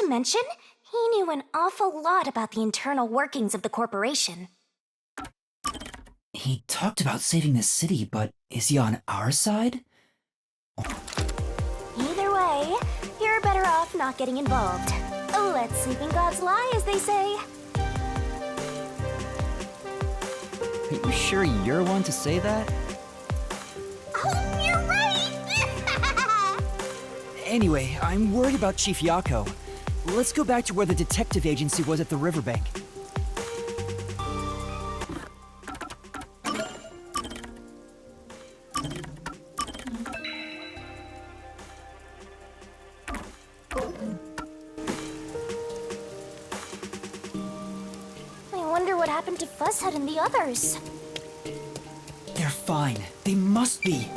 to mention, he knew an awful lot about the internal workings of the corporation. He talked about saving the city, but is he on our side? Either way, you're better off not getting involved. Let sleeping gods lie, as they say. Are you sure you're one to say that? Oh, you're right! Anyway, I'm worried about Chief Yako. Let's go back to where the detective agency was at the riverbank. I wonder what happened to Fuzzhead and the others. They're fine. They must be.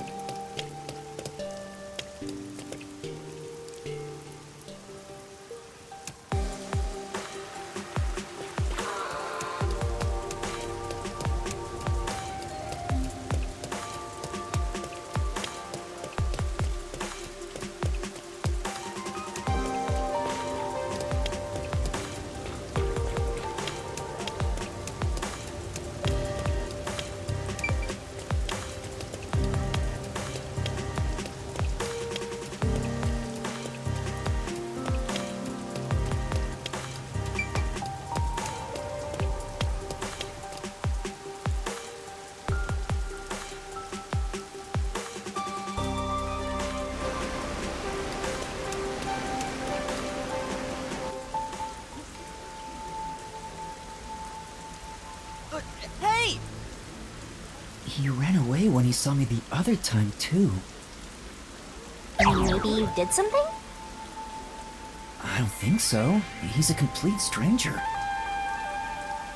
Hey! He ran away when he saw me the other time, too. Maybe you did something? I don't think so. He's a complete stranger.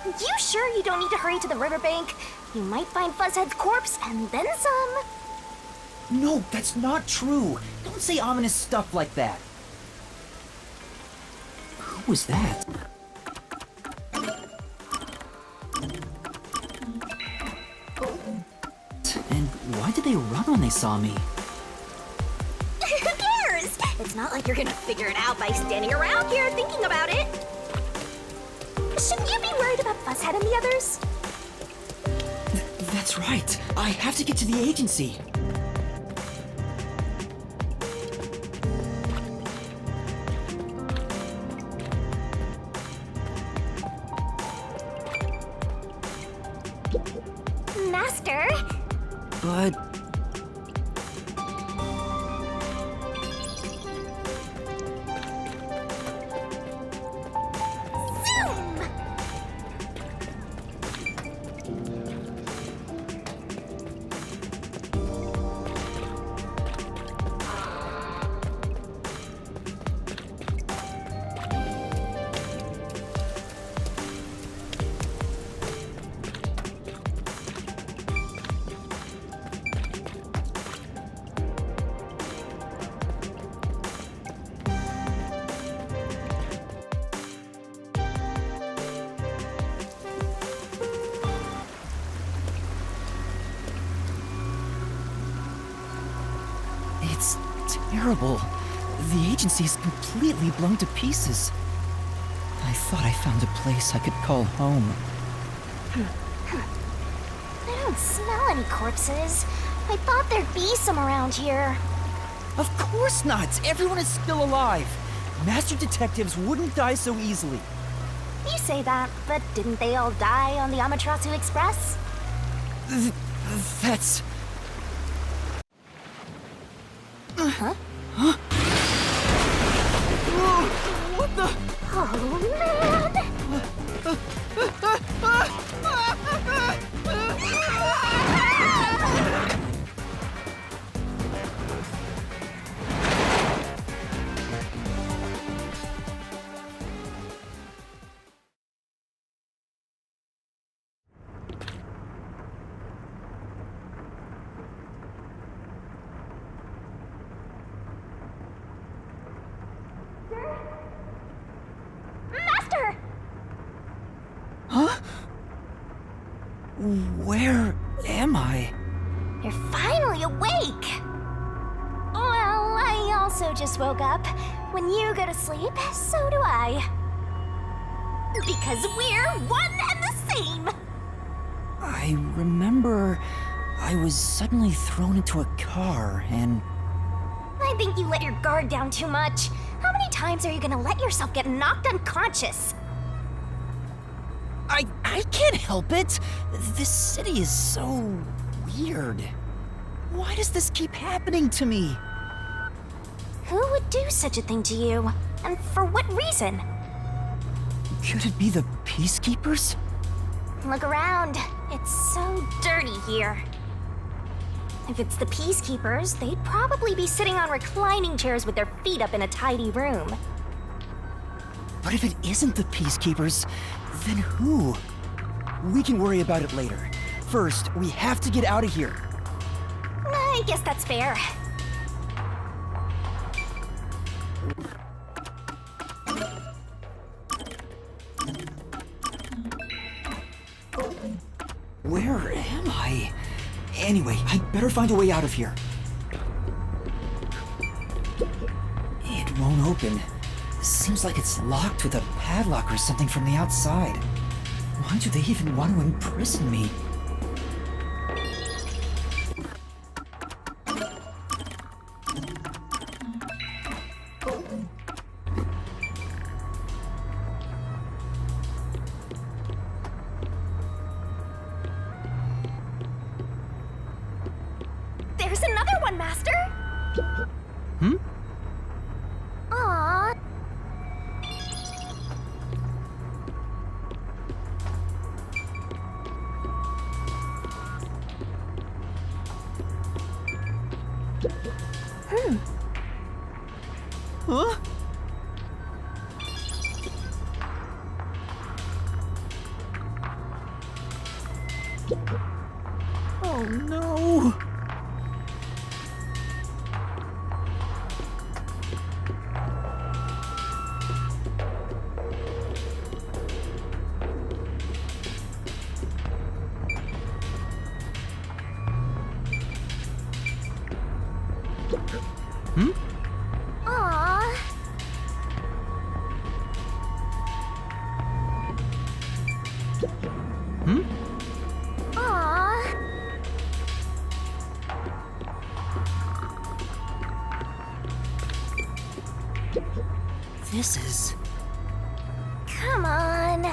You sure you don't need to hurry to the riverbank? You might find Fuzzhead's corpse and then some. No, that's not true. Don't say ominous stuff like that. Who was that? And why did they run when they saw me? Who cares? It's not like you're gonna figure it out by standing around here thinking about it. Shouldn't you be worried about Fuzzhead and the others? That's right. I have to get to the agency. Master? But Zoom! it's terrible. The agency is completely blown to pieces. I thought I found a place I could call home. I don't smell any corpses. I thought there'd be some around here. Of course not! Everyone is still alive! Master detectives wouldn't die so easily. You say that, but didn't they all die on the Amaterasu Express? That's... Huh? What the... Oh, man! Master! Huh? Where am I? You're finally awake! Well, I also just woke up. When you go to sleep, so do I. Because we're one and the same! I remember I was suddenly thrown into a car and... I think you let your guard down too much. How many times are you gonna let yourself get knocked unconscious? I can't help it! This city is so weird. Why does this keep happening to me? Who would do such a thing to you? And for what reason? Could it be the Peacekeepers? Look around. It's so dirty here. If it's the Peacekeepers, they'd probably be sitting on reclining chairs with their feet up in a tidy room. But if it isn't the Peacekeepers, then who? We can worry about it later. First, we have to get out of here. I guess that's fair. Where am I? Anyway, I'd better find a way out of here. It won't open. Seems like it's locked with a padlock or something from the outside. Why do they even want to imprison me? There's another one, Master! Hmm? Aww. Huh? Oh no! Hmm? Aww. Hmm? Aww. This is... Come on.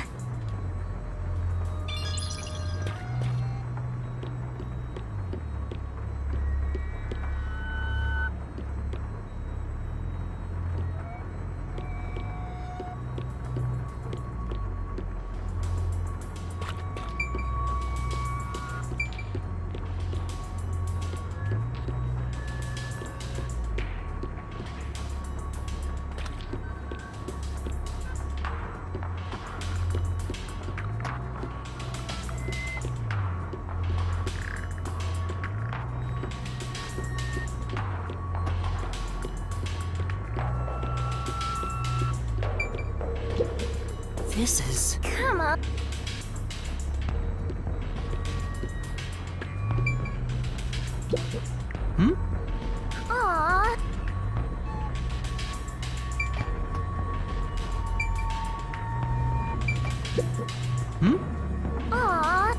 This is... Come on. Hmm? Aww. Hmm? Aww.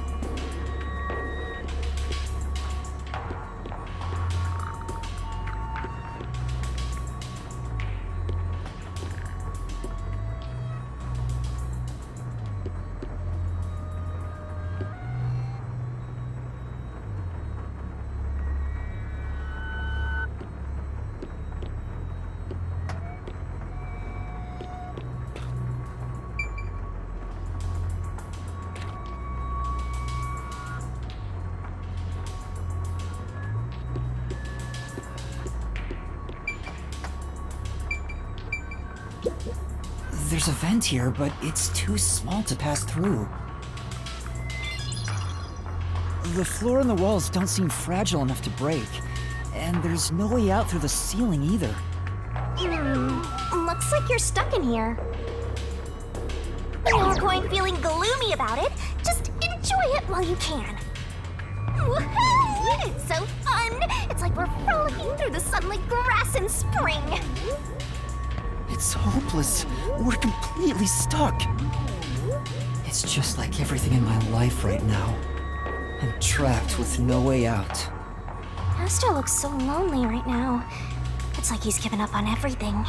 There's a vent here, but it's too small to pass through. The floor and the walls don't seem fragile enough to break, and there's no way out through the ceiling either. Looks like you're stuck in here. No point feeling gloomy about it. Just enjoy it while you can. Woohoo! It's so fun! It's like we're frozen looking through the sun like grass in spring. It's hopeless. We're completely stuck. It's just like everything in my life right now. I'm trapped with no way out. Master looks so lonely right now. It's like he's given up on everything.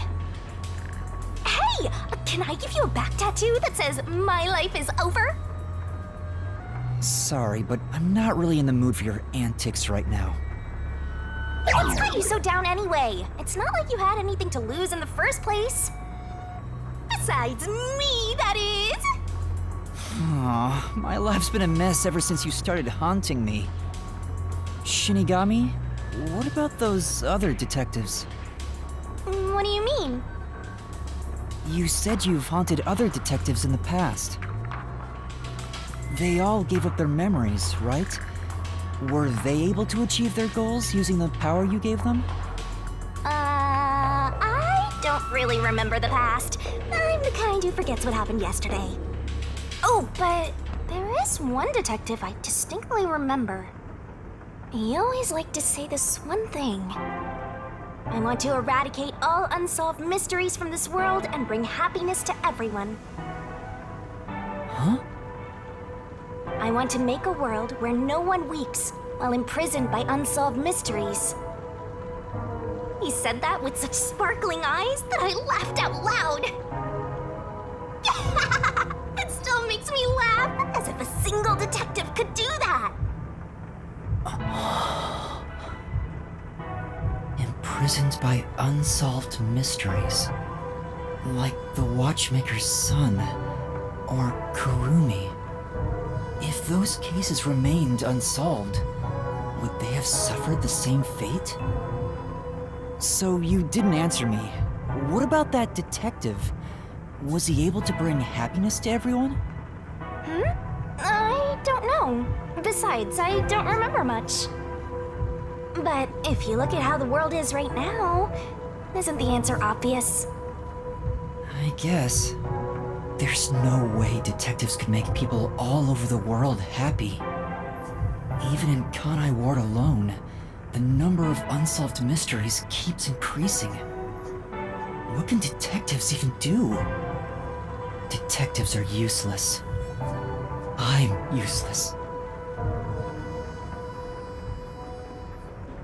Hey! Can I give you a back tattoo that says, "My life is over"? Sorry, but I'm not really in the mood for your antics right now. What's got you so down anyway? It's not like you had anything to lose in the first place. Besides me, that is. Aw, my life's been a mess ever since you started haunting me. Shinigami, what about those other detectives? What do you mean? You said you've haunted other detectives in the past. They all gave up their memories, right? Were they able to achieve their goals using the power you gave them? I don't really remember the past. I'm the kind who forgets what happened yesterday. Oh, but there is one detective I distinctly remember. He always liked to say this one thing. I want to eradicate all unsolved mysteries from this world and bring happiness to everyone. Huh? I want to make a world where no one weeps while imprisoned by unsolved mysteries. He said that with such sparkling eyes that I laughed out loud. It still makes me laugh, as if a single detective could do that. Imprisoned by unsolved mysteries. Like the Watchmaker's son, or Kurumi. If those cases remained unsolved, would they have suffered the same fate? So you didn't answer me. What about that detective? Was he able to bring happiness to everyone? I don't know. Besides, I don't remember much. But if you look at how the world is right now, isn't the answer obvious? I guess. There's no way detectives could make people all over the world happy. Even in Kanai Ward alone, the number of unsolved mysteries keeps increasing. What can detectives even do? Detectives are useless. I'm useless.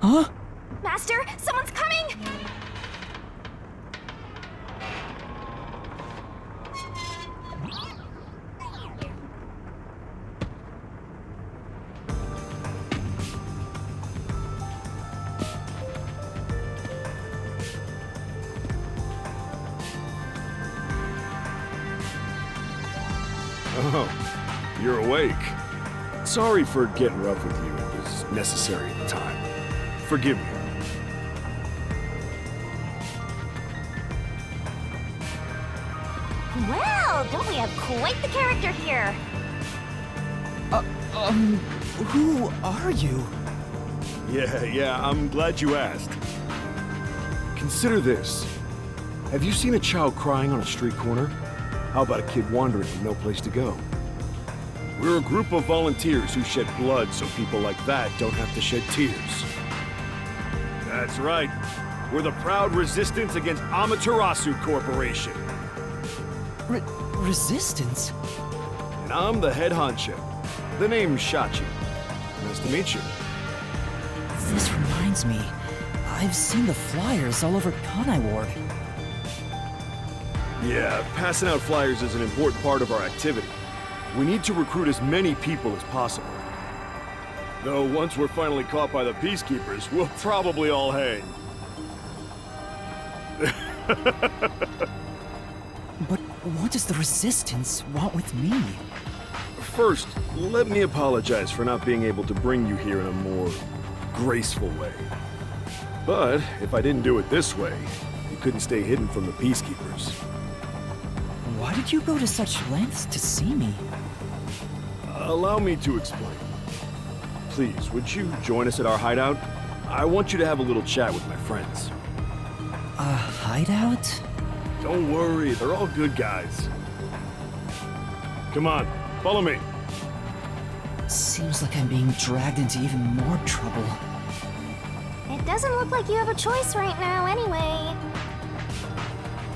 Huh? Master, someone's coming! Oh, you're awake. Sorry for getting rough with you. It was necessary at the time. Forgive me. Well, don't we have quite the character here? Who are you? Yeah, I'm glad you asked. Consider this. Have you seen a child crying on a street corner? How about a kid wandering with no place to go? We're a group of volunteers who shed blood so people like that don't have to shed tears. That's right. We're the proud resistance against Amaterasu Corporation. Resistance? And I'm the head honcho. The name's Shachi. Nice to meet you. This reminds me. I've seen the flyers all over Kanai Ward. Yeah, passing out flyers is an important part of our activity. We need to recruit as many people as possible. Though once we're finally caught by the Peacekeepers, we'll probably all hang. But what does the Resistance want with me? First, let me apologize for not being able to bring you here in a more graceful way. But if I didn't do it this way, you couldn't stay hidden from the Peacekeepers. Why did you go to such lengths to see me? Allow me to explain. Please, would you join us at our hideout? I want you to have a little chat with my friends. A hideout? Don't worry, they're all good guys. Come on, follow me. Seems like I'm being dragged into even more trouble. It doesn't look like you have a choice right now, anyway.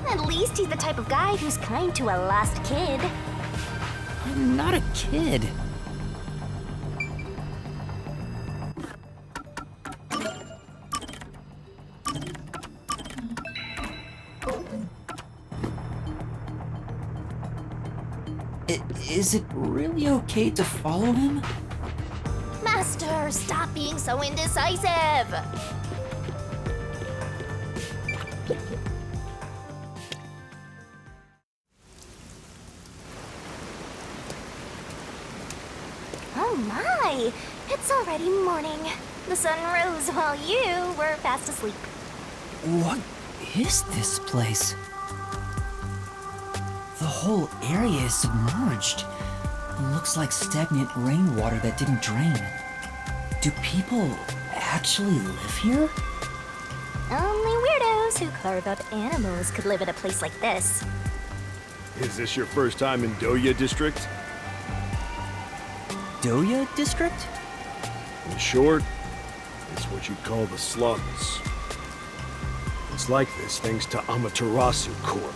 At least he's the type of guy who's kind to a lost kid. I'm not a kid. Is it really okay to follow him? Master, stop being so indecisive! Oh my! It's already morning. The sun rose while you were fast asleep. What is this place? The whole area is submerged. It looks like stagnant rainwater that didn't drain. Do people actually live here? Only weirdos who carve up animals could live in a place like this. Is this your first time in Doya District? Doya District? In short, it's what you'd call the slums. It's like this thanks to Amaterasu Corp.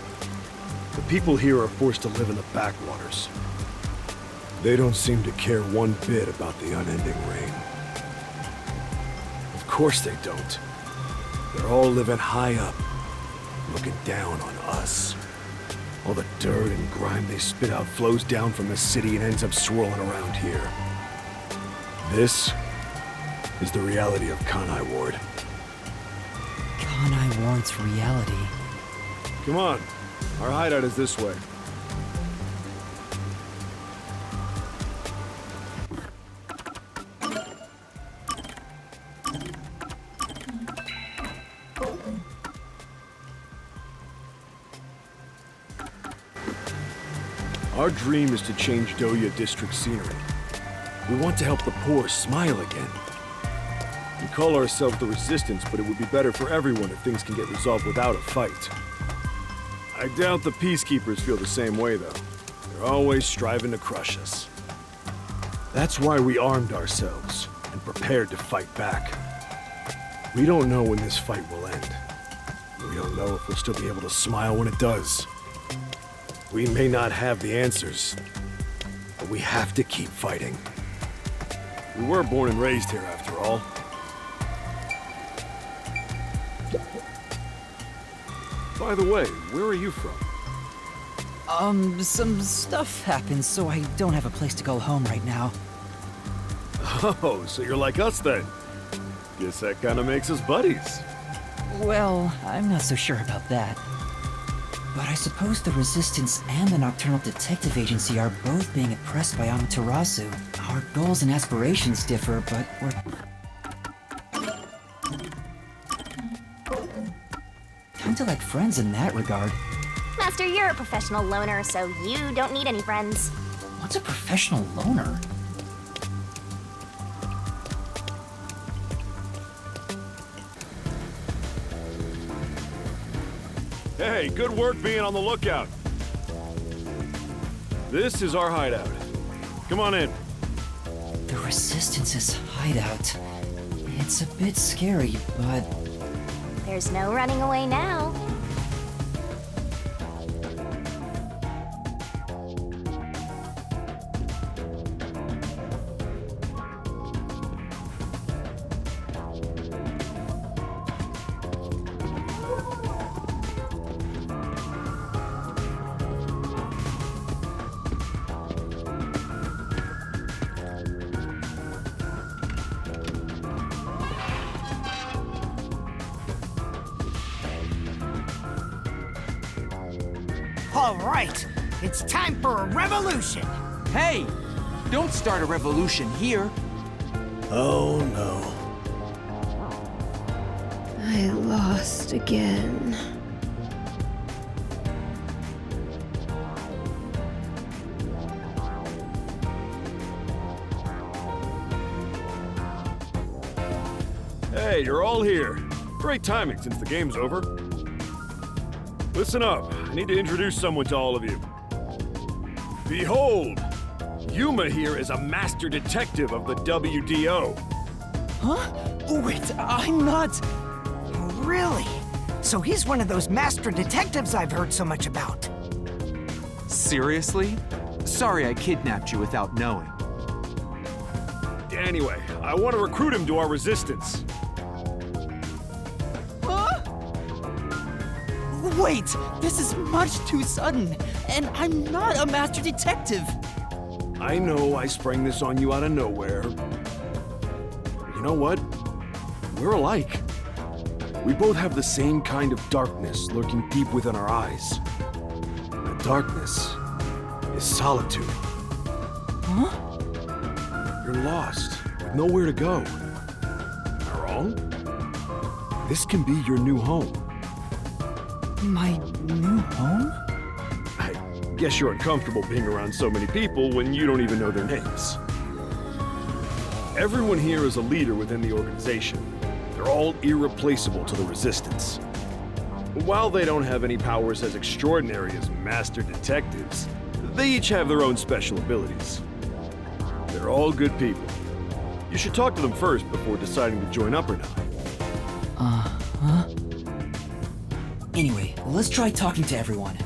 The people here are forced to live in the backwaters. They don't seem to care one bit about the unending rain. Of course they don't. They're all living high up, looking down on us. All the dirt and grime they spit out flows down from the city and ends up swirling around here. This is the reality of Kanai Ward. Kanai Ward's reality. Come on, our hideout is this way. Our dream is to change Doya District scenery. We want to help the poor smile again. We call ourselves the Resistance, but it would be better for everyone if things can get resolved without a fight. I doubt the Peacekeepers feel the same way, though. They're always striving to crush us. That's why we armed ourselves and prepared to fight back. We don't know when this fight will end. We don't know if we'll still be able to smile when it does. We may not have the answers, but we have to keep fighting. We were born and raised here, after all. By the way, where are you from? Some stuff happened, so I don't have a place to go home right now. Oh, so you're like us then. Guess that kind of makes us buddies. Well, I'm not so sure about that. But I suppose the Resistance and the Nocturnal Detective Agency are both being oppressed by Amaterasu. Our goals and aspirations differ, but we're kinda like friends in that regard. Master, you're a professional loner, so you don't need any friends. What's a professional loner? Hey, good work being on the lookout. This is our hideout. Come on in. The Resistance's hideout. It's a bit scary, but There's no running away now. All right, it's time for a revolution. Hey! Don't start a revolution here. Oh no. I lost again. Hey, you're all here. Great timing since the game's over. Listen up. I need to introduce someone to all of you. Behold! Yuma here is a master detective of the WDO. huh? Wait, I'm not... Really? So he's one of those master detectives I've heard so much about. Seriously? Sorry I kidnapped you without knowing. Anyway, I want to recruit him to our resistance. Wait, this is much too sudden, and I'm not a master detective. I know I sprang this on you out of nowhere. You know what? We're alike. We both have the same kind of darkness lurking deep within our eyes. The darkness is solitude. Huh? You're lost, with nowhere to go. Am I wrong? This can be your new home. My new home? I guess you're uncomfortable being around so many people when you don't even know their names. Everyone here is a leader within the organization. They're all irreplaceable to the Resistance. While they don't have any powers as extraordinary as master detectives, they each have their own special abilities. They're all good people. You should talk to them first before deciding to join up or not. Huh? Anyway, let's try talking to everyone.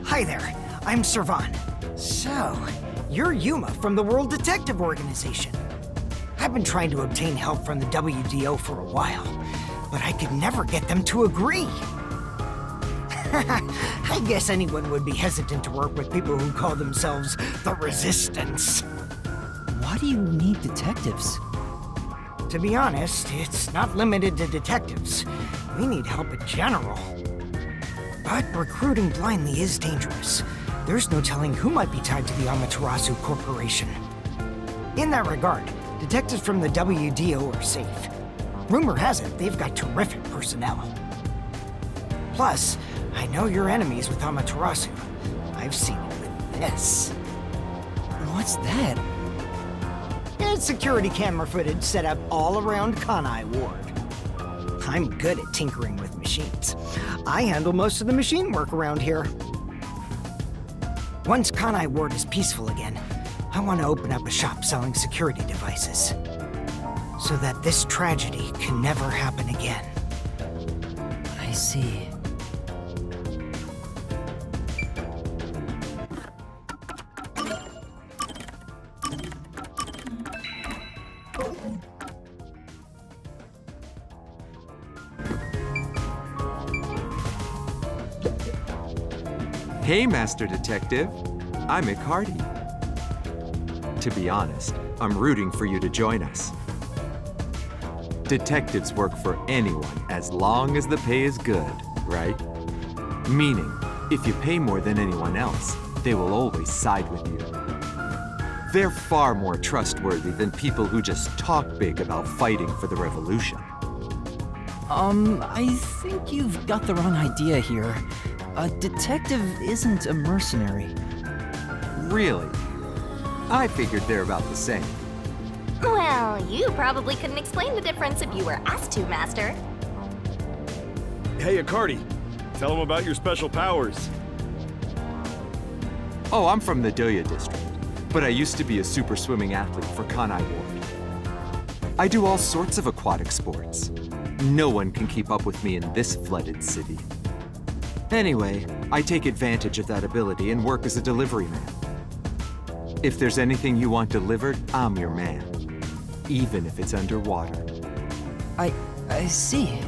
Hi there, I'm Servan. So, you're Yuma from the World Detective Organization. I've been trying to obtain help from the WDO for a while, but I could never get them to agree. I guess anyone would be hesitant to work with people who call themselves the Resistance. Why do you need detectives? To be honest, it's not limited to detectives. We need help in general. But recruiting blindly is dangerous. There's no telling who might be tied to the Amaterasu Corporation. In that regard, detectives from the WDO are safe. Rumor has it they've got terrific personnel. Plus, I know you're enemies with Amaterasu. I've seen it with this. What's that? It's security camera footage set up all around Kanai Ward. I'm good at tinkering with machines. I handle most of the machine work around here. Once Kanai Ward is peaceful again, I want to open up a shop selling security devices, so that this tragedy can never happen again. I see. Hey, Master Detective. I'm Icardi. To be honest, I'm rooting for you to join us. Detectives work for anyone as long as the pay is good, right? Meaning, if you pay more than anyone else, they will always side with you. They're far more trustworthy than people who just talk big about fighting for the revolution. I think you've got the wrong idea here. A detective isn't a mercenary. Really? I figured they're about the same. Well, you probably couldn't explain the difference if you were asked to, Master. Hey, Icardi, tell them about your special powers. Oh, I'm from the Doya district, but I used to be a super swimming athlete for Kanai Ward. I do all sorts of aquatic sports. No one can keep up with me in this flooded city. Anyway, I take advantage of that ability and work as a delivery man. If there's anything you want delivered, I'm your man. Even if it's underwater. I see.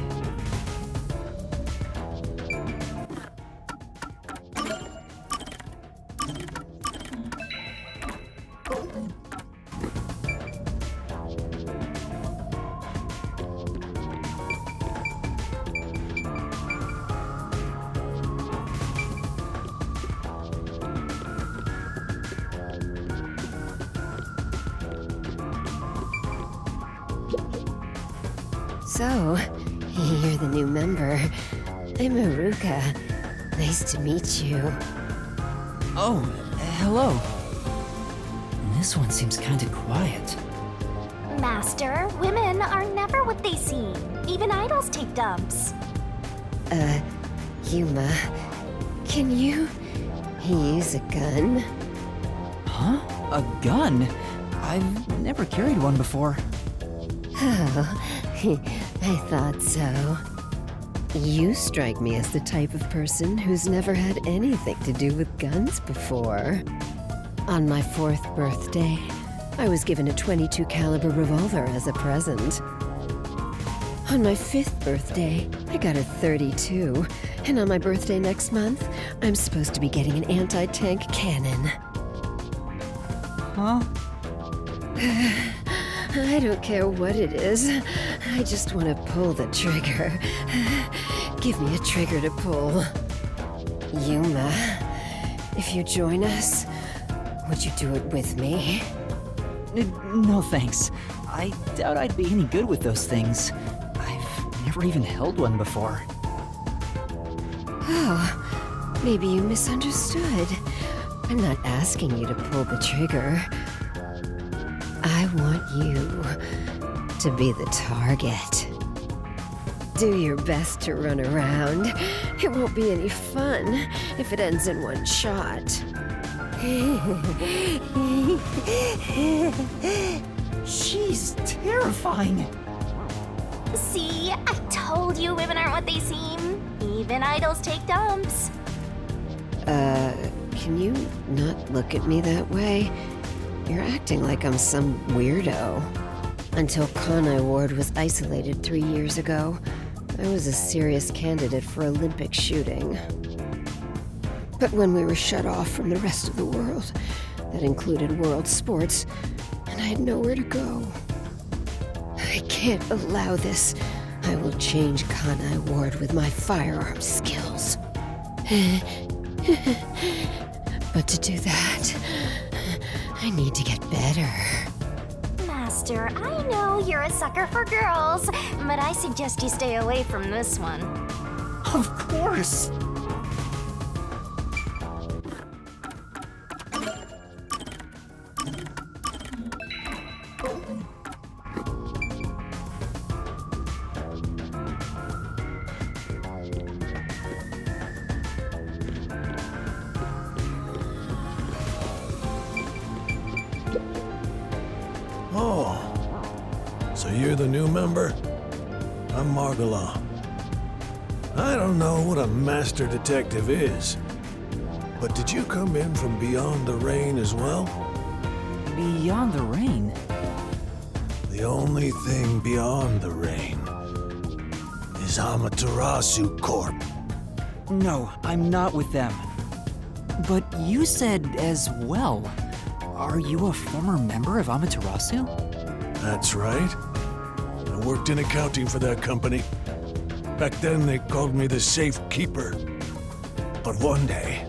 So, you're the new member. I'm Aruka. Nice to meet you. Oh, hello. This one seems kinda quiet. Master, women are never what they seem. Even idols take dumps. Yuma, can you use a gun? Huh? A gun? I've never carried one before. Oh, I thought so. You strike me as the type of person who's never had anything to do with guns before. On my 4th birthday, I was given a .22 caliber revolver as a present. On my 5th birthday, I got a .32, and on my birthday next month, I'm supposed to be getting an anti-tank cannon. Huh? I don't care what it is. I just want to pull the trigger. Give me a trigger to pull. Yuma, if you join us, would you do it with me? No thanks. I doubt I'd be any good with those things. I've never even held one before. Oh, maybe you misunderstood. I'm not asking you to pull the trigger. I want you to be the target. Do your best to run around. It won't be any fun if it ends in one shot. She's terrifying. See, I told you women aren't what they seem. Even idols take dumps. Can you not look at me that way? You're acting like I'm some weirdo. Until Kanai Ward was isolated 3 years ago, I was a serious candidate for Olympic shooting. But when we were shut off from the rest of the world, that included world sports, and I had nowhere to go. I can't allow this. I will change Kanai Ward with my firearm skills. But to do that, I need to get better. Master, I know you're a sucker for girls, but I suggest you stay away from this one. Of course. Oh, so you're the new member? I'm Margala. I don't know what a master detective is, but did you come in from beyond the rain as well? Beyond the rain? The only thing beyond the rain is Amaterasu Corp. No, I'm not with them. But you said as well. Are you a former member of Amaterasu? That's right. I worked in accounting for that company. Back then, they called me the Safekeeper. But one day,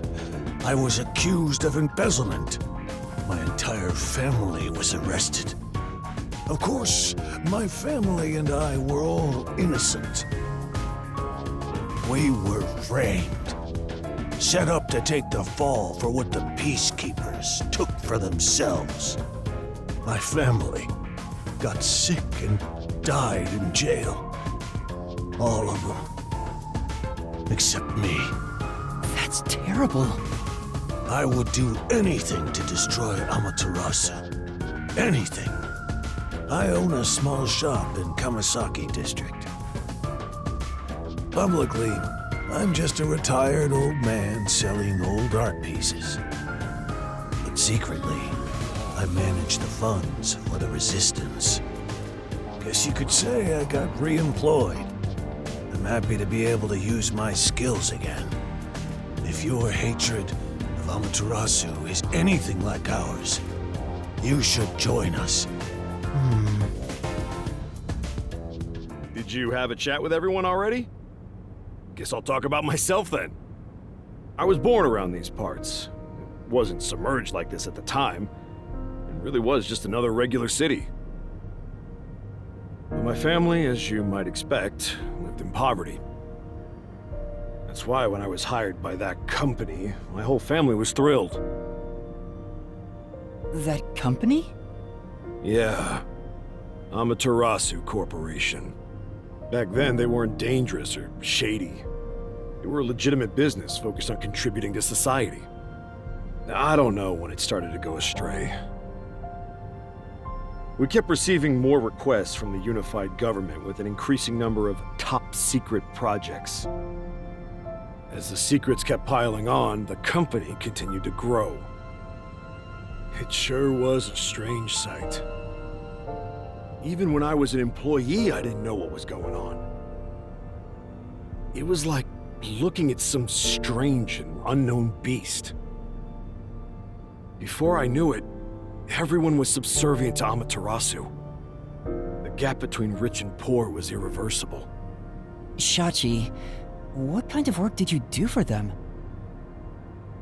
I was accused of embezzlement. My entire family was arrested. Of course, my family and I were all innocent. We were framed. Set up to take the fall for what the Peacekeepers took for themselves. My family got sick and died in jail. All of them. Except me. That's terrible. I would do anything to destroy Amaterasu. Anything. I own a small shop in Kamasaki District. Publicly, I'm just a retired old man selling old art pieces. But secretly, I manage the funds for the Resistance. Guess you could say I got re-employed. I'm happy to be able to use my skills again. If your hatred of Amaterasu is anything like ours, you should join us. Did you have a chat with everyone already? Guess I'll talk about myself then. I was born around these parts. It wasn't submerged like this at the time. It really was just another regular city. But my family, as you might expect, lived in poverty. That's why when I was hired by that company, my whole family was thrilled. That company? Yeah. Amaterasu Corporation. Back then, they weren't dangerous or shady. They were a legitimate business focused on contributing to society. Now, I don't know when it started to go astray. We kept receiving more requests from the unified government with an increasing number of top-secret projects. As the secrets kept piling on, the company continued to grow. It sure was a strange sight. Even when I was an employee, I didn't know what was going on. It was like looking at some strange and unknown beast. Before I knew it, everyone was subservient to Amaterasu. The gap between rich and poor was irreversible. Shachi, what kind of work did you do for them?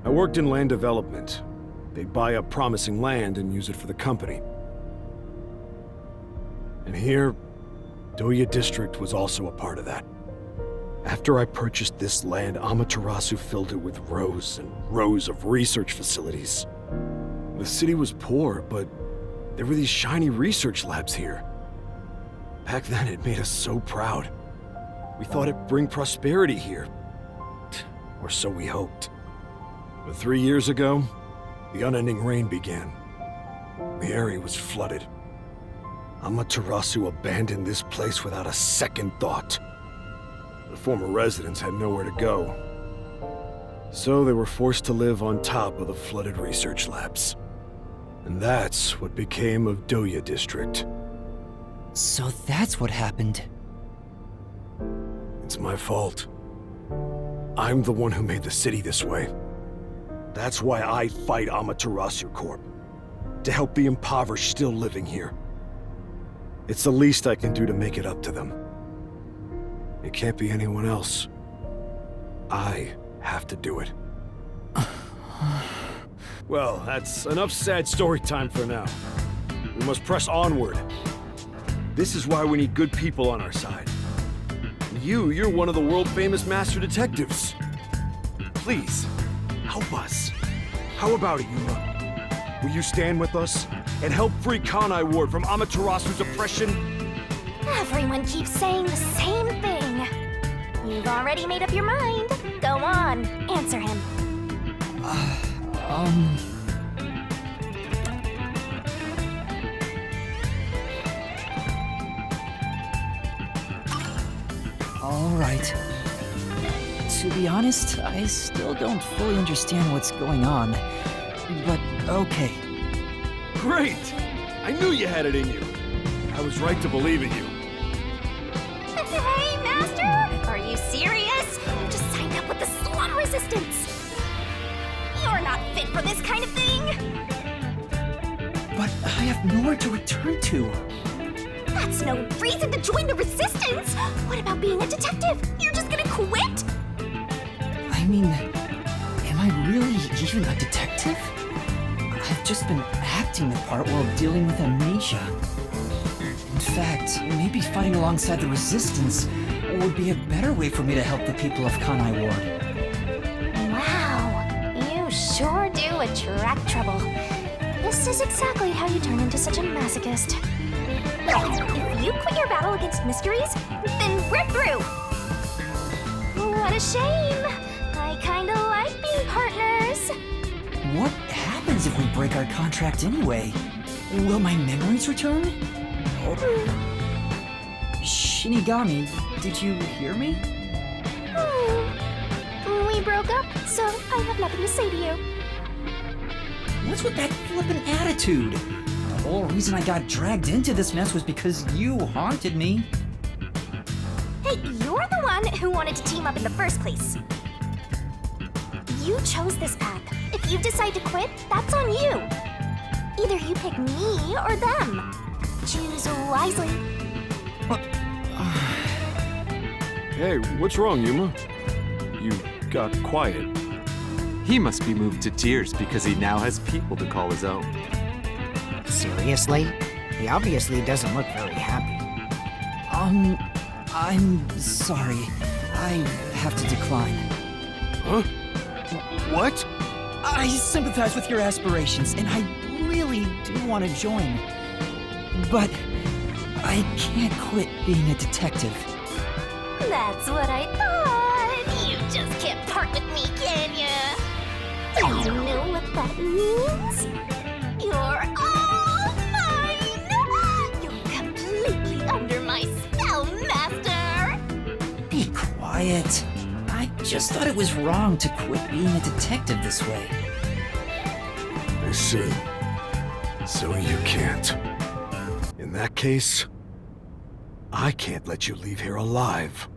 I worked in land development. They'd buy up promising land and use it for the company. And here, Doya District was also a part of that. After I purchased this land, Amaterasu filled it with rows and rows of research facilities. The city was poor, but there were these shiny research labs here. Back then, it made us so proud. We thought it'd bring prosperity here. Or so we hoped. But 3 years ago, the unending rain began. The area was flooded. Amaterasu abandoned this place without a second thought. The former residents had nowhere to go. So they were forced to live on top of the flooded research labs. And that's what became of Doya District. So that's what happened. It's my fault. I'm the one who made the city this way. That's why I fight Amaterasu Corp. To help the impoverished still living here. It's the least I can do to make it up to them. It can't be anyone else. I have to do it. Well, that's enough sad story time for now. We must press onward. This is why we need good people on our side. You're one of the world-famous master detectives. Please, help us. How about it, Yuma? Will you stand with us and help free Kanai Ward from Amaterasu's oppression? Everyone keeps saying the same thing. You've already made up your mind. Go on, answer him. All right. To be honest, I still don't fully understand what's going on. But okay. Great! I knew you had it in you. I was right to believe in you. Hey, Master! Are you serious? You just signed up with the Slum Resistance. You're not fit for this kind of thing. But I have nowhere to return to. That's no reason to join the Resistance. What about being a detective? You're just gonna quit? I mean, am I really even a detective? I've just been acting the part while dealing with amnesia. In fact, maybe fighting alongside the Resistance would be a better way for me to help the people of Kanai Ward. Wow, you sure do attract trouble. This is exactly how you turn into such a masochist. If you quit your battle against mysteries, then rip through! What a shame! I kinda like being partners. What happens if we break our contract anyway? Will my memories return? Shinigami, did you hear me? We broke up, so I have nothing to say to you. What's with that flippant attitude? The whole reason I got dragged into this mess was because you haunted me. Hey, you're the one who wanted to team up in the first place. You chose this path. If you decide to quit, that's on you. Either you pick me or them. Choose wisely. Hey, what's wrong, Yuma? You got quiet. He must be moved to tears because he now has people to call his own. Seriously? He obviously doesn't look very happy. I'm sorry. I have to decline. Huh? What? I sympathize with your aspirations, and I really do want to join. But I can't quit being a detective. That's what I thought. You just can't part with me, can ya? Do you know what that means? You're all mine! You're completely under my spell, Master! Be quiet. I just thought it was wrong to quit being a detective this way. I see. So you can't. In that case, I can't let you leave here alive.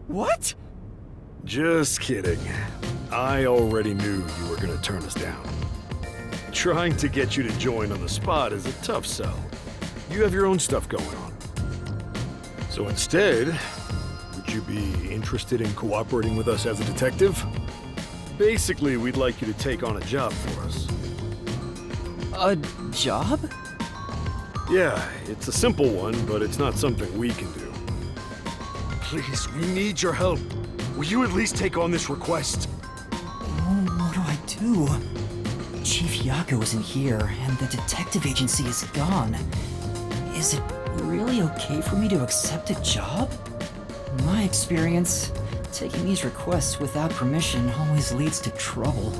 What? Just kidding. I already knew you were gonna turn us down. Trying to get you to join on the spot is a tough sell. You have your own stuff going on. So instead, would you be interested in cooperating with us as a detective? Basically, we'd like you to take on a job for us. A job? Yeah, it's a simple one, but it's not something we can do. Please, we need your help. Will you at least take on this request? What do I do? Chief Yako isn't here, and the detective agency is gone. Is it really okay for me to accept a job? In my experience, taking these requests without permission always leads to trouble.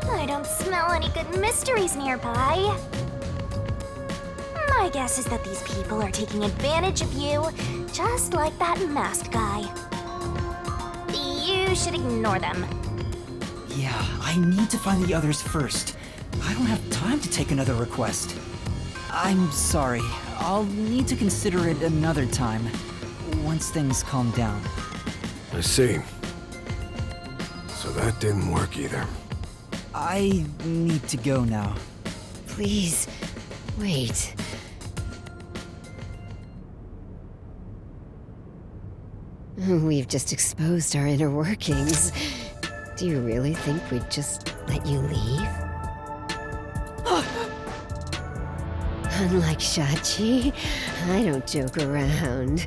I don't smell any good mysteries nearby. My guess is that these people are taking advantage of you, just like that masked guy. You should ignore them. Yeah, I need to find the others first. I don't have time to take another request. I'm sorry. I'll need to consider it another time, once things calm down. I see. So that didn't work either. I need to go now. Please, wait. We've just exposed our inner workings. Do you really think we'd just let you leave? Unlike Shachi, I don't joke around.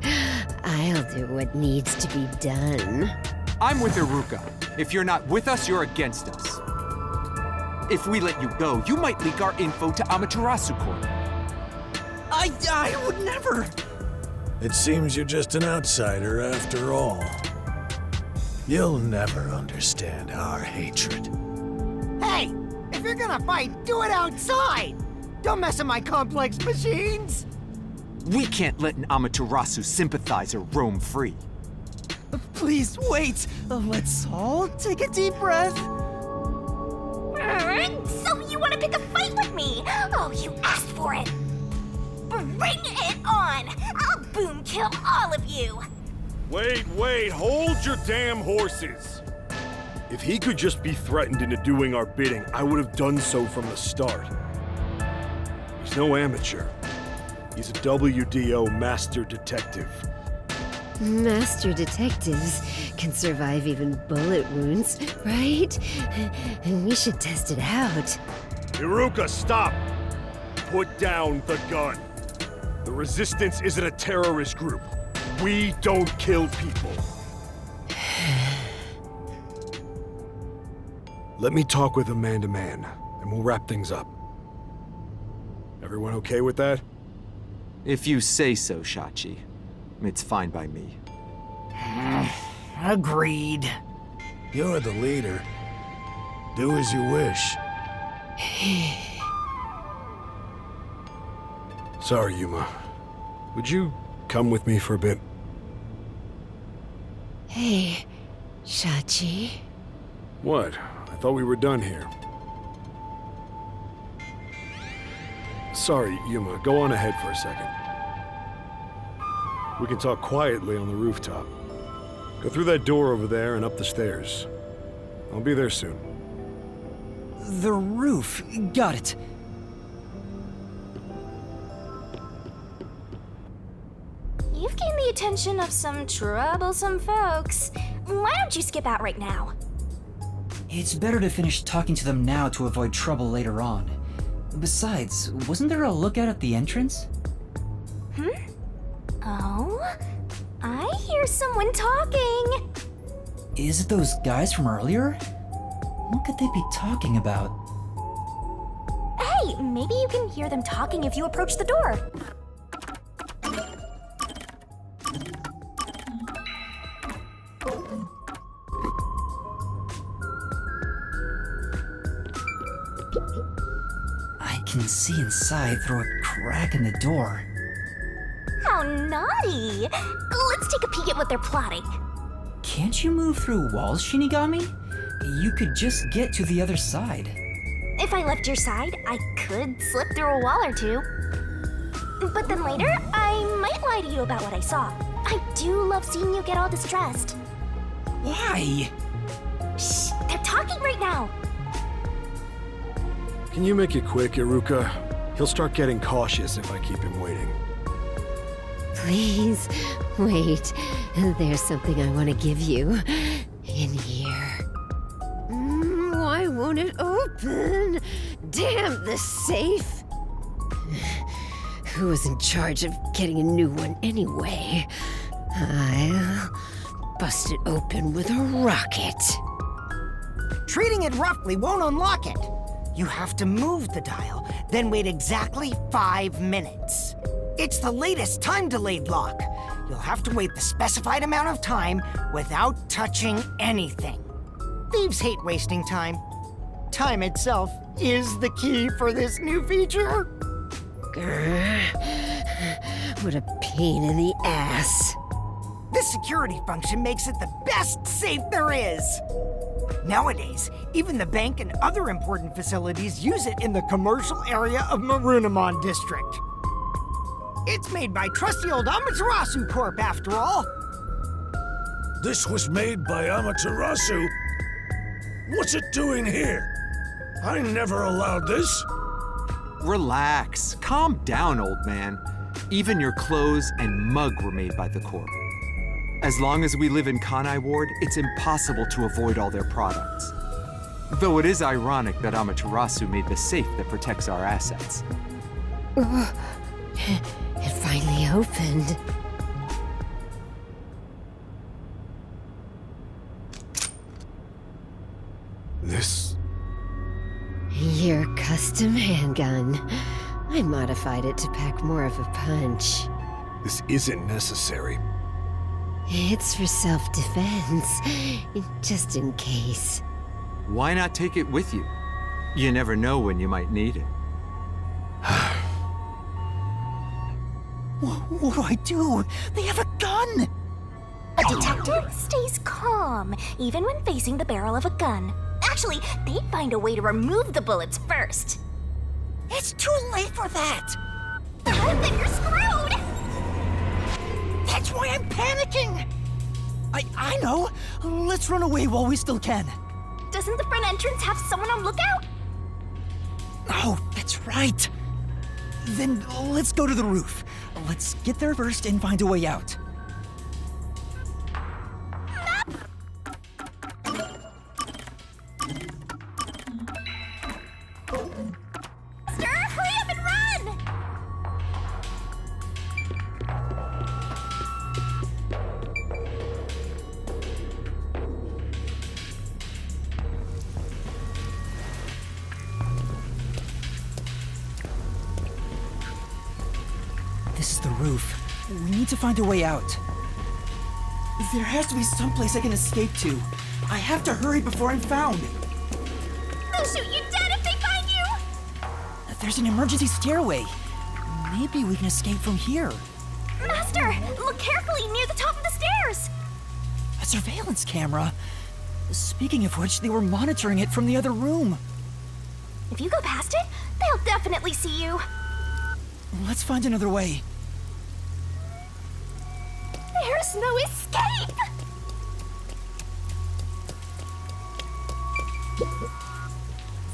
I'll do what needs to be done. I'm with Iruka. If you're not with us, you're against us. If we let you go, you might leak our info to Amaterasu Corp. I would never! It seems you're just an outsider after all. You'll never understand our hatred. Hey, if you're gonna fight, do it outside! Don't mess with my complex machines! We can't let an Amaterasu sympathizer roam free. Please wait. Let's all take a deep breath. So you want to pick a fight with me? Oh, you asked for it. Bring it on! I'll boom kill all of you! Wait, hold your damn horses! If he could just be threatened into doing our bidding, I would have done so from the start. He's no amateur. He's a WDO master detective. Master detectives can survive even bullet wounds, right? We should test it out. Iruka, stop! Put down the gun. The Resistance isn't a terrorist group. We don't kill people. Let me talk with him man to man, and we'll wrap things up. Everyone okay with that? If you say so, Shachi. It's fine by me. Agreed. You're the leader. Do as you wish. Sorry, Yuma. Would you come with me for a bit? Hey, Shachi. What? I thought we were done here. Sorry, Yuma. Go on ahead for a second. We can talk quietly on the rooftop. Go through that door over there and up the stairs. I'll be there soon. The roof. Got it. You've gained the attention of some troublesome folks. Why don't you skip out right now? It's better to finish talking to them now to avoid trouble later on. Besides, wasn't there a lookout at the entrance? Oh? I hear someone talking! Is it those guys from earlier? What could they be talking about? Hey, maybe you can hear them talking if you approach the door. I can see inside through a crack in the door. How naughty! Let's take a peek at what they're plotting. Can't you move through walls, Shinigami? You could just get to the other side. If I left your side, I could slip through a wall or two. But then later, I might lie to you about what I saw. I do love seeing you get all distressed. Why? Shh, they're talking right now. Can you make it quick, Iruka? He'll start getting cautious if I keep him waiting. Please, wait. There's something I want to give you. In here. Why won't it open? Damn the safe! Who was in charge of getting a new one anyway? I'll bust it open with a rocket. Treating it roughly won't unlock it. You have to move the dial, then wait exactly 5 minutes. It's the latest time-delayed lock. You'll have to wait the specified amount of time without touching anything. Thieves hate wasting time. Time itself is the key for this new feature. Grr. What a pain in the ass. This security function makes it the best safe there is. Nowadays, even the bank and other important facilities use it in the commercial area of Marunamon District. It's made by trusty old Amaterasu Corp, after all. This was made by Amaterasu? What's it doing here? I never allowed this. Relax. Calm down, old man. Even your clothes and mug were made by the Corp. As long as we live in Kanai Ward, it's impossible to avoid all their products. Though it is ironic that Amaterasu made the safe that protects our assets. It finally opened. This... Your custom handgun. I modified it to pack more of a punch. this isn't necessary. It's for self-defense, just in case. Why not take it with you? You never know when you might need it. What do I do? They have a gun! A detective stays calm, even when facing the barrel of a gun. Actually, they'd find a way to remove the bullets first. It's too late for that! Then you're screwed! That's why I'm panicking! I know! Let's run away while we still can. Doesn't the front entrance have someone on lookout? Oh, that's right! Then let's go to the roof. Let's get there first and find a way out. Sir, hurry up and run! This is the roof. We need to find a way out. There has to be some place I can escape to. I have to hurry before I'm found. They'll shoot you dead if they find you! There's an emergency stairway. Maybe we can escape from here. Master, look carefully near the top of the stairs! A surveillance camera. Speaking of which, they were monitoring it from the other room. If you go past it, they'll definitely see you. Let's find another way. There's no escape!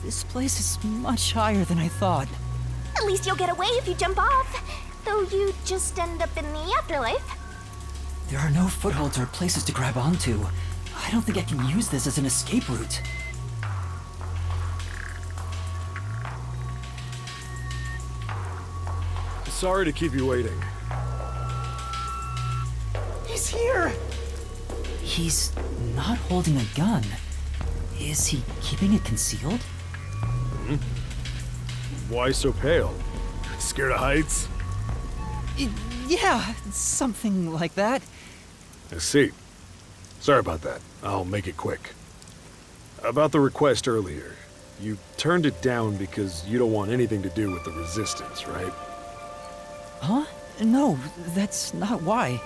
This place is much higher than I thought. At least you'll get away if you jump off. Though you just end up in the afterlife. There are no footholds or places to grab onto. I don't think I can use this as an escape route. Sorry to keep you waiting. He's here! He's not holding a gun. Is he keeping it concealed? Why so pale? Scared of heights? Yeah, something like that. I see. Sorry about that. I'll make it quick. About the request earlier. You turned it down because you don't want anything to do with the Resistance, right? Huh? No, that's not why.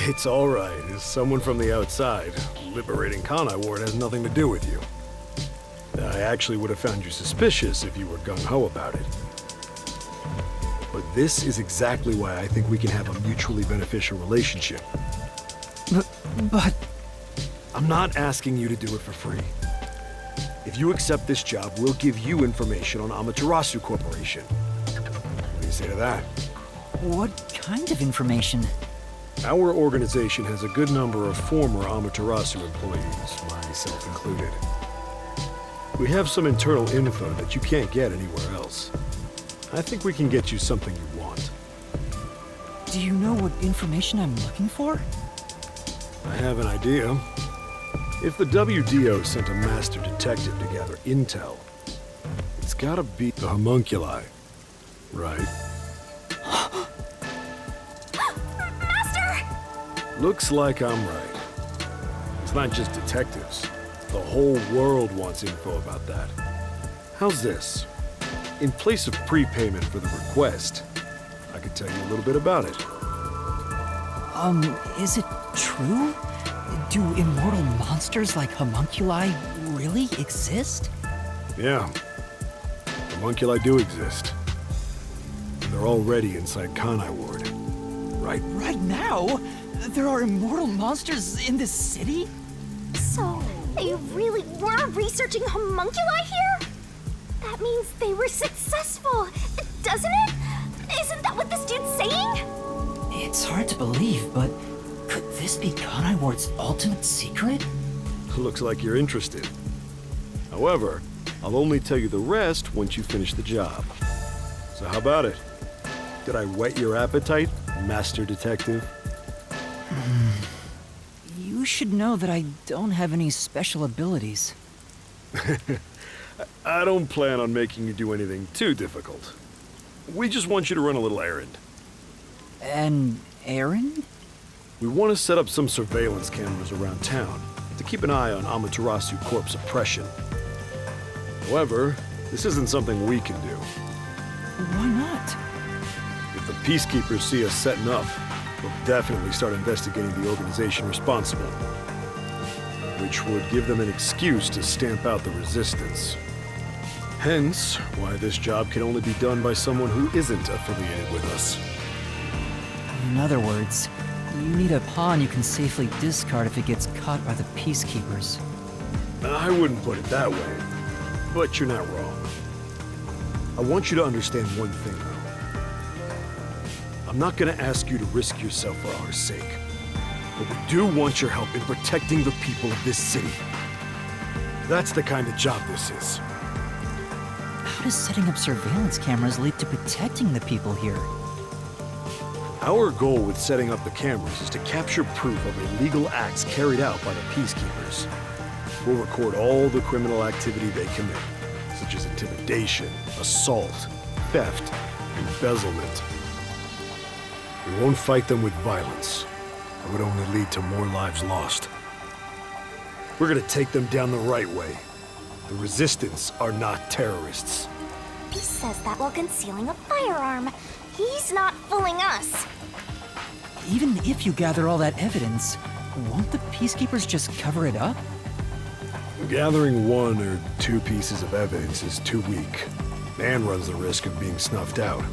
It's all right. As someone from the outside, liberating Kanai Ward has nothing to do with you. I actually would have found you suspicious if you were gung-ho about it. But this is exactly why I think we can have a mutually beneficial relationship. But I'm not asking you to do it for free. If you accept this job, we'll give you information on Amaterasu Corporation. What do you say to that? what kind of information? Our organization has a good number of former Amaterasu employees, myself included. We have some internal info that you can't get anywhere else. I think we can get you something you want. Do you know what information I'm looking for? I have an idea. If the WDO sent a master detective to gather intel, it's gotta be the homunculi, right? Master! Looks like I'm right. It's not just detectives. The whole world wants info about that. How's this? In place of prepayment for the request, I could tell you a little bit about it. Is it true? Do immortal monsters like homunculi really exist? Yeah. Homunculi do exist. And they're already inside Kanai Ward. Right? Right now? There are immortal monsters in this city? So, they really were researching homunculi here? That means they were successful, doesn't it? Isn't that what this dude's saying? It's hard to believe, but could this be Kanai Ward's ultimate secret? Looks like you're interested. However, I'll only tell you the rest once you finish the job. So how about it? Did I whet your appetite, Master Detective? You should know that I don't have any special abilities. I don't plan on making you do anything too difficult. We just want you to run a little errand. An errand? We want to set up some surveillance cameras around town to keep an eye on Amaterasu Corp's oppression. However, this isn't something we can do. Why not? If the Peacekeepers see us setting up, they'll definitely start investigating the organization responsible, which would give them an excuse to stamp out the Resistance. Hence, why this job can only be done by someone who isn't affiliated with us. In other words, you need a pawn you can safely discard if it gets caught by the Peacekeepers. I wouldn't put it that way, but you're not wrong. I want you to understand one thing, though. I'm not gonna ask you to risk yourself for our sake, but we do want your help in protecting the people of this city. That's the kind of job this is. How does setting up surveillance cameras lead to protecting the people here? Our goal with setting up the cameras is to capture proof of illegal acts carried out by the Peacekeepers. We'll record all the criminal activity they commit, such as intimidation, assault, theft, embezzlement. We won't fight them with violence. It would only lead to more lives lost. We're gonna take them down the right way. The Resistance are not terrorists. He says that while concealing a firearm. He's not fooling us. Even if you gather all that evidence, won't the Peacekeepers just cover it up? Gathering one or two pieces of evidence is too weak, and runs the risk of being snuffed out.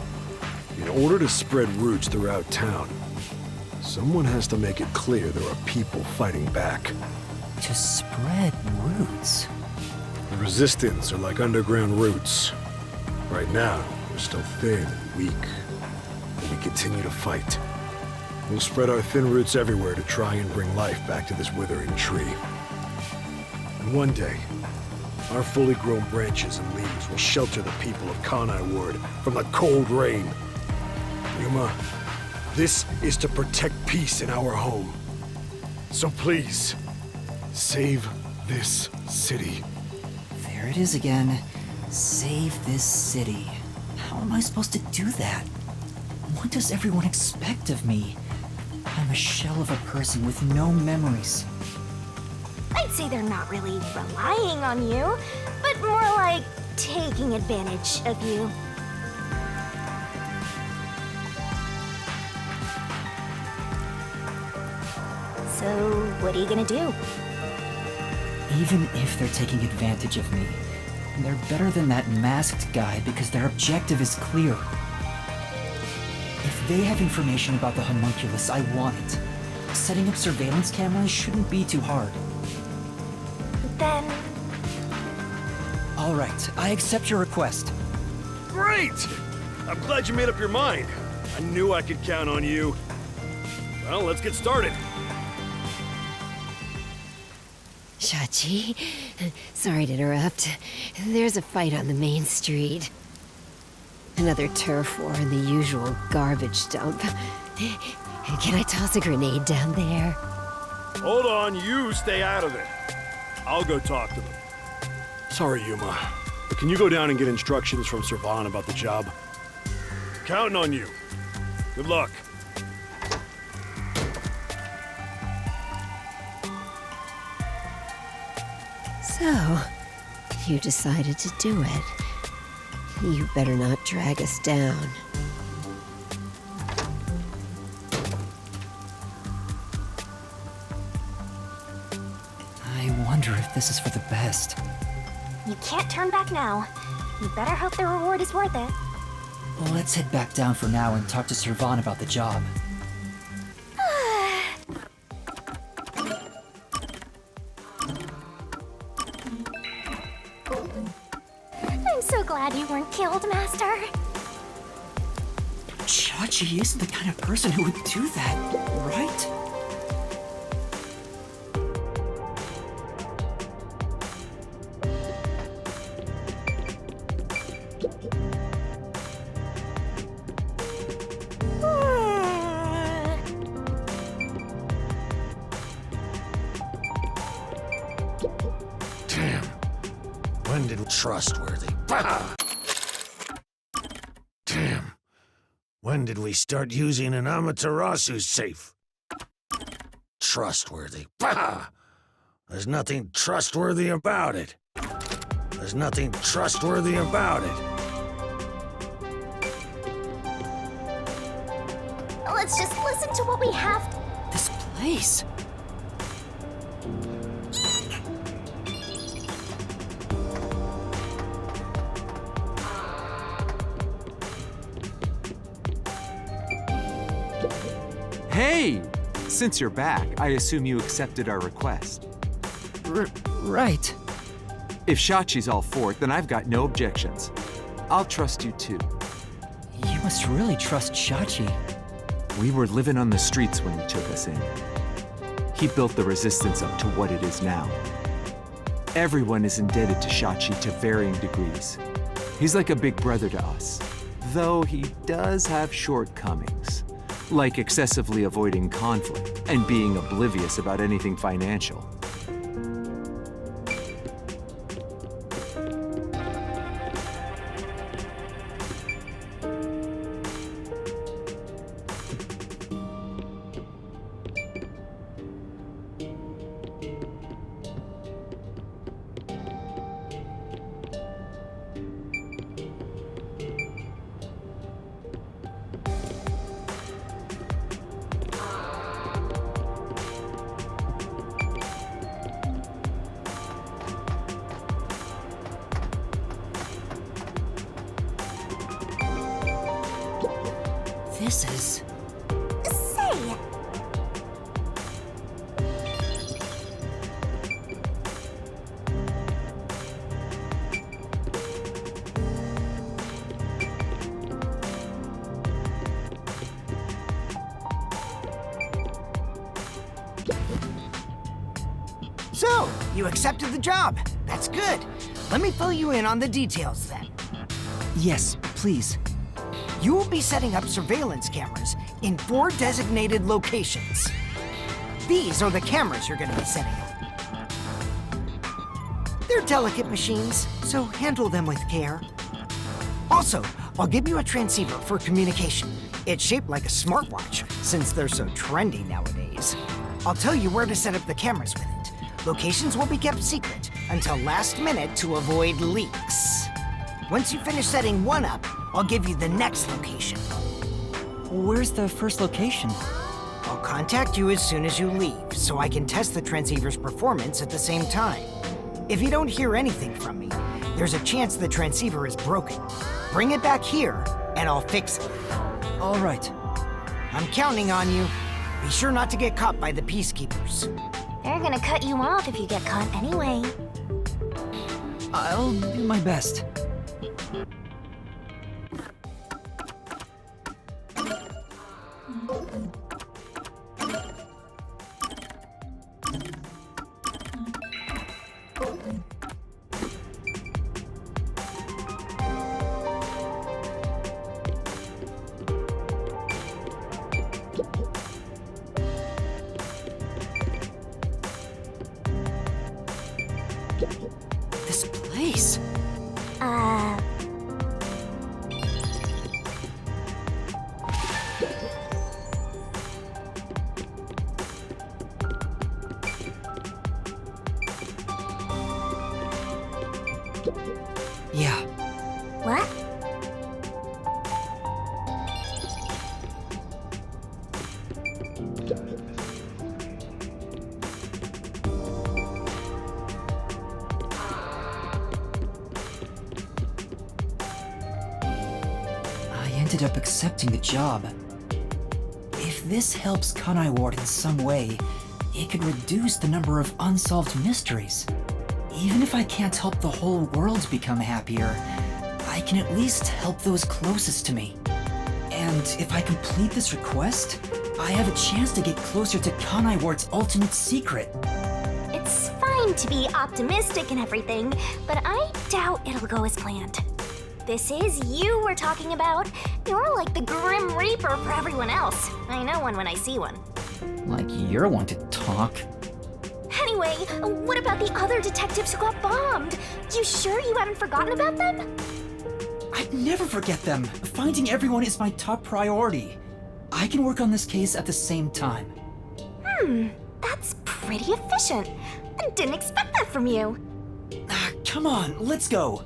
In order to spread roots throughout town, someone has to make it clear there are people fighting back. To spread roots? The Resistance are like underground roots. Right now, we're still thin and weak, but we continue to fight. We'll spread our thin roots everywhere to try and bring life back to this withering tree. And one day, our fully grown branches and leaves will shelter the people of Kanai Ward from the cold rain. Yuma, this is to protect peace in our home. So please, save this city. There it is again. Save this city. How am I supposed to do that? What does everyone expect of me? I'm a shell of a person with no memories. I'd say they're not really relying on you, but more like taking advantage of you. So, what are you gonna do? Even if they're taking advantage of me, they're better than that masked guy because their objective is clear. If they have information about the homunculus, I want it. Setting up surveillance cameras shouldn't be too hard. Then, All right, I accept your request. Great! I'm glad you made up your mind. I knew I could count on you. Well, let's get started. Shachi, sorry to interrupt. There's a fight on the main street. Another turf war in the usual garbage dump. Can I toss a grenade down there? Hold on, you stay out of it. I'll go talk to them. Sorry, Yuma, but can you go down and get instructions from Servan about the job? Counting on you. Good luck. So, you decided to do it. You better not drag us down. I wonder if this is for the best. you can't turn back now. You better hope the reward is worth it. Let's head back down for now and talk to Servan about the job. I'm so glad you weren't killed, Master. Chachi isn't the kind of person who would do that, right? Damn. When did trustworthy? Bah! Damn. When did we start using an Amaterasu safe? Trustworthy. Bah! There's nothing trustworthy about it. There's nothing trustworthy about it. Let's just listen to what we have. This place. Hey! Since you're back, I assume you accepted our request. Right. If Shachi's all for it, then I've got no objections. I'll trust you too. You must really trust Chachi. We were living on the streets when he took us in. He built the resistance up to what it is now. Everyone is indebted to Shachi to varying degrees. He's like a big brother to us, though he does have shortcomings, like excessively avoiding conflict and being oblivious about anything financial. This is... Say, So, you accepted the job. That's good. Let me fill you in on the details then. Yes, please. You will be setting up surveillance cameras in 4 designated locations. These are the cameras you're going to be setting up. They're delicate machines, so handle them with care. Also, I'll give you a transceiver for communication. It's shaped like a smartwatch, since they're so trendy nowadays. I'll tell you where to set up the cameras with it. Locations will be kept secret until last minute to avoid leaks. Once you finish setting one up, I'll give you the next location. Where's the first location? I'll contact you as soon as you leave, so I can test the transceiver's performance at the same time. If you don't hear anything from me, there's a chance the transceiver is broken. Bring it back here, and I'll fix it. All right. I'm counting on you. Be sure not to get caught by the Peacekeepers. They're gonna cut you off if you get caught anyway. I'll do my best. This place. Yeah. What? I ended up accepting the job. If this helps Kanai Ward in some way, it could reduce the number of unsolved mysteries. Even if I can't help the whole world become happier, I can at least help those closest to me. And if I complete this request, I have a chance to get closer to Kanai Ward's ultimate secret. It's fine to be optimistic and everything, but I doubt it'll go as planned. This is you we're talking about. You're like the Grim Reaper for everyone else. I know one when I see one. Like you're one to talk. Anyway, what about the other detectives who got bombed? You sure you haven't forgotten about them? I'd never forget them. Finding everyone is my top priority. I can work on this case at the same time. That's pretty efficient. I didn't expect that from you. Come on, let's go.